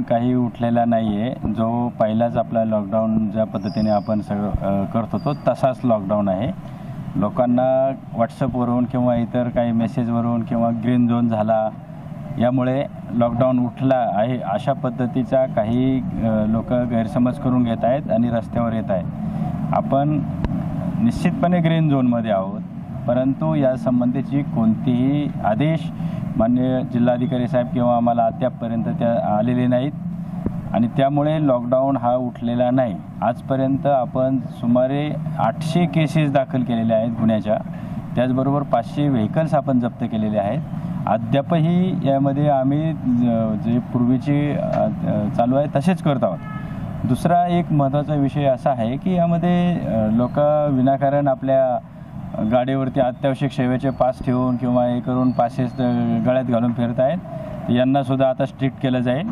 काही उठलेला नाही आहे। जो पहिलाच आपला लॉकडाऊन ज्या पद्धतीने आपण सगळं करत होतो तसाच लॉकडाऊन आहे। लोकांना व्हॉट्सअपवरून किंवा इतर काही मेसेजवरून किंवा ग्रीन झोन झाला यामुळे लॉकडाऊन उठला आहे अशा पद्धतीचा काही लोक गैरसमज करून घेत आहेत आणि रस्त्यावर येत आहेत। आपण निश्चितपणे ग्रीन झोनमध्ये आहोत, परंतु या संबंधीची कोणतीही आदेश माननीय जिल्हाधिकारी साहेब किंवा आम्हाला अद्यापपर्यंत त्या आलेले नाहीत आणि त्यामुळे लॉकडाऊन हा उठलेला नाही। आजपर्यंत आपण सुमारे 800 केसेस दाखल केलेल्या आहेत गुन्ह्याच्या, त्याचबरोबर 500 व्हेकल्स आपण जप्त केलेले आहेत। अद्यापही यामध्ये आम्ही जे पूर्वीचे चालू आहे तसेच करत आहोत। दुसरा एक महत्त्वाचा विषय असा आहे की यामध्ये लोक विनाकारण आपल्या गाडीवरती अत्यावश्यक सेवेचे पास ठेवून किंवा हे करून पासेस गळ्यात घालून फिरत आहेत। यांनासुद्धा आता स्ट्रिक्ट केलं जाईल।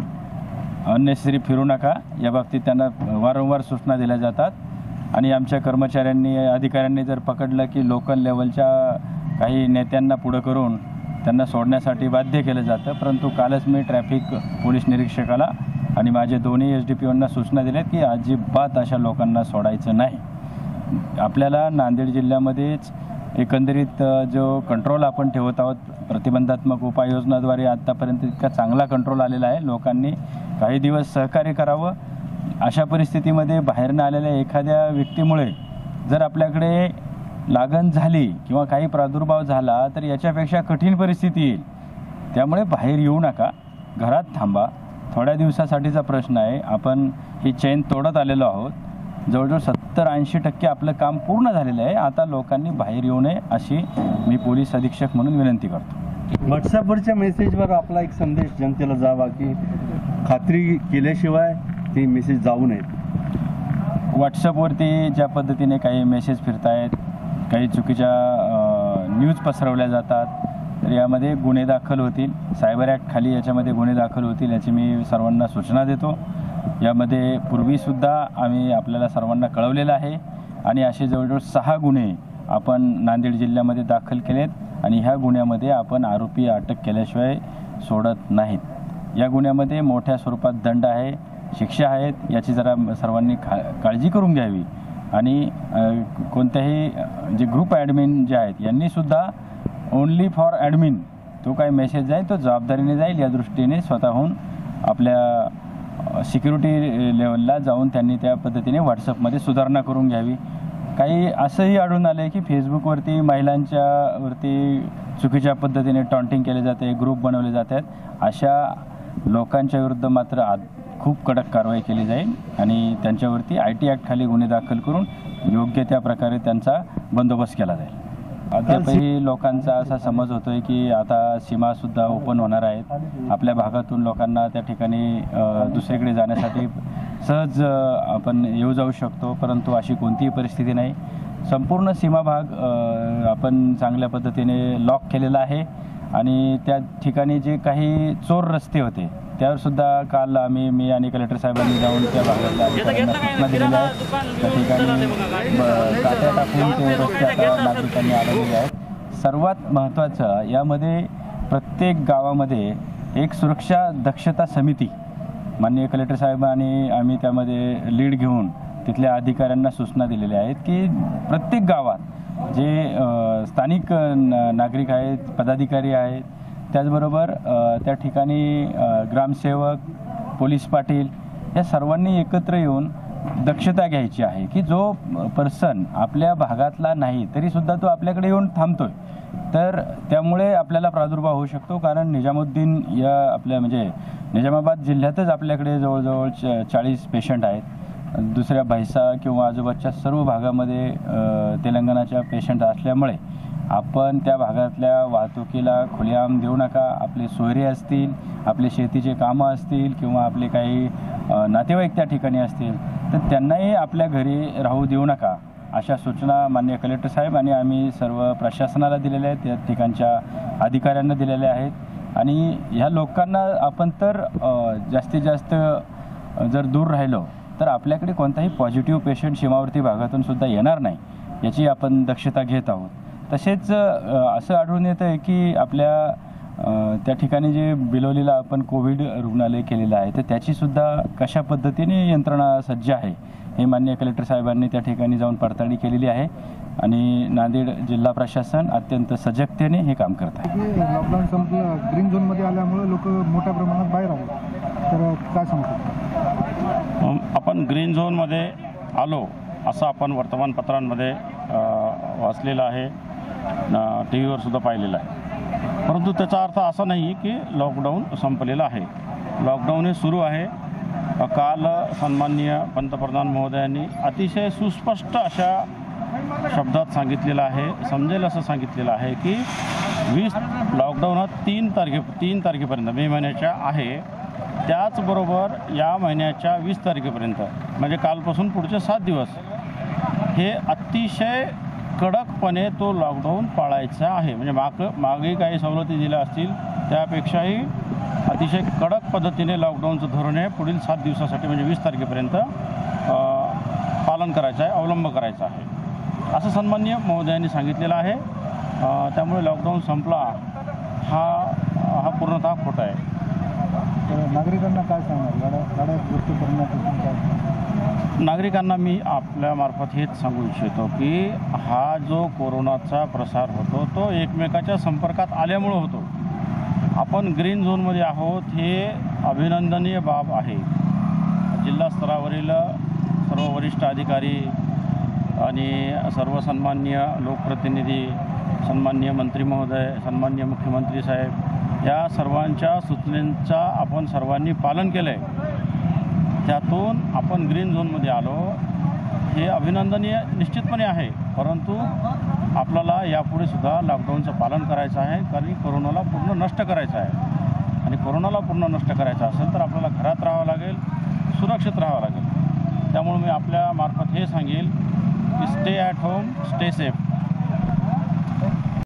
अननेसेसरी फिरू नका या बाबतीत त्यांना वारंवार सूचना दिल्या जातात आणि आमच्या कर्मचाऱ्यांनी अधिकाऱ्यांनी जर पकडलं की लोकल लेवलच्या काही नेत्यांना पुढं करून त्यांना सोडण्यासाठी बाध्य केलं जातं। परंतु कालच मी ट्रॅफिक पोलीस निरीक्षकाला आणि माझे दोन्ही SDPOंना सूचना दिल्या की अजिबात अशा लोकांना सोडायचं नाही। आपल्याला नांदेड जिल्ह्यामध्येच एकंदरीत जो कंट्रोल आपण ठेवत आहोत प्रतिबंधात्मक उपाययोजनाद्वारे आत्तापर्यंत इतका चांगला कंट्रोल आलेला आहे। लोकांनी काही दिवस सहकार्य करावं। अशा परिस्थितीमध्ये बाहेरनं आलेल्या एखाद्या व्यक्तीमुळे जर आपल्याकडे लागण झाली किंवा काही प्रादुर्भाव झाला तर याच्यापेक्षा कठीण परिस्थिती येईल। त्यामुळे बाहेर येऊ नका, घरात थांबा। थोड्या दिवसासाठीचा प्रश्न आहे। आपण ही चेन तोडत आलेलो आहोत। जवळजवळ 70-80% आपलं काम पूर्ण झालेलं आहे। आता लोकांनी बाहेर येऊ नये अशी मी पोलीस अधीक्षक म्हणून विनंती करतो। व्हॉट्सअपवरच्या मेसेजवर आपला एक संदेश जनतेला जावा की खात्री केल्याशिवाय ते मेसेज जाऊ नयेत। व्हॉट्सअपवरती ज्या पद्धतीने काही मेसेज फिरत आहेत, काही चुकीच्या न्यूज पसरवल्या जातात, तर यामध्ये गुन्हे दाखल होतील। सायबर ॲक्ट खाली याच्यामध्ये गुन्हे दाखल होतील याची मी सर्वांना सूचना देतो। यामध्ये पूर्वीसुद्धा आम्ही आपल्याला सर्वांना कळवलेलं आहे आणि असे जवळजवळ 6 गुन्हे आपण नांदेड जिल्ह्यामध्ये दाखल केलेत आणि ह्या गुन्ह्यामध्ये आपण आरोपी अटक केल्याशिवाय सोडत नाहीत। या गुन्ह्यामध्ये मोठ्या स्वरूपात दंड आहे, शिक्षा आहेत, याची जरा सर्वांनी काळजी करून घ्यावी आणि कोणत्याही जे ग्रुप ॲडमिन जे आहेत यांनीसुद्धा ओन्ली फॉर ॲडमिन तो काय मेसेज जाईल तो जबाबदारीने जाईल या दृष्टीने स्वतःहून आपल्या सिक्युरिटी लेवलला जाऊन त्यांनी त्या पद्धतीने व्हॉट्सअपमध्ये सुधारणा करून घ्यावी। काही असंही आढळून आलं आहे की फेसबुकवरती महिलांच्यावरती चुकीच्या पद्धतीने टॉन्टिंग केले जाते, ग्रुप बनवले जातात। अशा लोकांच्या विरुद्ध मात्र खूप कडक कारवाई केली जाईल आणि त्यांच्यावरती IT ॲक्ट खाली गुन्हे दाखल करून योग्य त्या प्रकारे त्यांचा बंदोबस्त केला जाईल। अद्यापही लोकांचा असा समज होतोय की आता सीमासुद्धा ओपन होणार आहेत। आपल्या भागातून लोकांना त्या ठिकाणी दुसरीकडे जाण्यासाठी सहज आपण येऊ जाऊ शकतो, परंतु अशी कोणतीही परिस्थिती नाही। संपूर्ण सीमा भाग आपण चांगल्या पद्धतीने लॉक केलेला आहे आणि त्या ठिकाणी जे काही चोर रस्ते होते त्यावरसुद्धा काल मी आणि कलेक्टर साहेबांनी जाऊन त्या भागातल्या अधिकाऱ्यांना सूचना दिलेल्या आहेत। त्या ठिकाणी काट्या टाकून ते रस्ते आता नागरिकांनी अडवलेले आहेत। सर्वात महत्त्वाचं यामध्ये प्रत्येक गावामध्ये एक सुरक्षा दक्षता समिती माननीय कलेक्टर साहेबांनी आम्ही त्यामध्ये लीड घेऊन तिथल्या अधिकाऱ्यांना सूचना दिलेल्या आहेत की प्रत्येक गावात जे स्थानिक नागरिक आहेत, पदाधिकारी आहेत, त्याचबरोबर त्या ठिकाणी ग्रामसेवक, पोलीस पाटील या सर्वांनी एकत्र येऊन दक्षता घ्यायची आहे की जो पर्सन आपल्या भागातला नाही तरीसुद्धा तो आपल्याकडे येऊन थांबतोय तर त्यामुळे आपल्याला प्रादुर्भाव होऊ शकतो। कारण निजामुद्दीन या आपल्या म्हणजे निजामाबाद जिल्ह्यातच आपल्याकडे जवळजवळ 40 पेशंट आहेत। दुसऱ्या भैसा किंवा आजूबाजूच्या सर्व भागामध्ये तेलंगणाच्या पेशंट असल्यामुळे आपण त्या भागातल्या वाहतुकीला खुलेआम देऊ नका। आपले सोयरे असतील, आपले शेतीचे कामं असतील किंवा आपले काही नातेवाईक त्या ठिकाणी असतील तर त्यांनाही आपल्या घरी राहू देऊ नका अशा सूचना माननीय कलेक्टर साहेब आणि आम्ही सर्व प्रशासनाला दिलेल्या आहेत, त्या ठिकाणच्या अधिकाऱ्यांना दिलेल्या आहेत। आणि ह्या लोकांना आपण तर जास्तीत जास्त जर दूर राहिलो तर आपल्याकडे कोणताही पॉझिटिव्ह पेशंट सीमावर्ती भागातून सुद्धा येणार नाही याची आपण दक्षता घेत आहोत। तसेच असं आढळून येतं आहे की आपल्या त्या ठिकाणी जे बिलोलीला आपण कोविड रुग्णालय केलेलं आहे तर त्याचीसुद्धा कशा पद्धतीने यंत्रणा सज्ज आहे हे माननीय कलेक्टर साहेबांनी त्या ठिकाणी जाऊन पडताळणी केलेली आहे आणि नांदेड जिल्हा प्रशासन अत्यंत सजगतेने हे काम करत आहे. लॉकडाऊन संपलं, ग्रीन झोनमध्ये आल्यामुळे लोक मोठ्या प्रमाणात बाहेर आले, तर काय सांगतो? आपण ग्रीन झोनमध्ये आलो असं आपण वर्तमानपत्रांमध्ये वाचलेलं आहे, टी व्हीवर सुद्धा पाहिलेलं आहे. परंतु त्याचा अर्थ असा नाही की लॉकडाऊन संपलेलं आहे. लॉकडाऊन हे सुरू आहे. काल सन्माननीय पंतप्रधान महोदयांनी अतिशय सुस्पष्ट अशा शब्दात सांगितलेलं आहे, समजेल असं सांगितलेलं आहे की 20 लॉकडाऊन हा 3 तारखेपर्यंत मे महिन्याच्या आहे. त्याचबरोबर या महिन्याच्या 20 तारखेपर्यंत म्हणजे कालपासून पुढचे 7 दिवस हे अतिशय कडकपणे तो लॉकडाऊन पाळायचा आहे. म्हणजे मागे काही सवलती दिल्या असतील त्यापेक्षाही अतिशय कडक पद्धतीने लॉकडाऊनचं धोरण हे पुढील 7 दिवसासाठी म्हणजे 20 तारखेपर्यंत पालन करायचं आहे, अवलंब करायचा आहे असं सन्माननीय महोदयांनी सांगितलेलं आहे. त्यामुळे लॉकडाऊन संपला हा पूर्णतः खोटा आहे. तर नागरिकांना काय सांगणार? गाड्या गोष्टी करण्यापासून काय? नागरिकांना मी आपल्यामार्फत हेच सांगू इच्छितो की हा जो कोरोनाचा प्रसार होतो तो एकमेकाच्या संपर्कात आल्यामुळं होतो. आपण ग्रीन झोनमध्ये आहोत हे अभिनंदनीय बाब आहे. जिल्हा स्तरावरील सर्व वरिष्ठ अधिकारी आणि सर्व सन्माननीय लोकप्रतिनिधी, सन्माननीय मंत्री महोदय, सन्माननीय मुख्यमंत्री साहेब या सर्वांच्या सूचनांचा आपण सर्वांनी पालन केलं आहे. त्यातून आपण ग्रीन झोनमध्ये आलो हे अभिनंदनीय निश्चितपणे आहे. परंतु आपल्याला यापुढे सुद्धा लॉकडाऊनचं पालन करायचं आहे, कारण कोरोनाला पूर्ण नष्ट करायचं आहे. आणि कोरोनाला पूर्ण नष्ट करायचं असेल तर आपल्याला घरात राहावं लागेल, सुरक्षित राहावं लागेल. त्यामुळे मी आपल्या मार्फत हे सांगेल की stay at home, stay safe.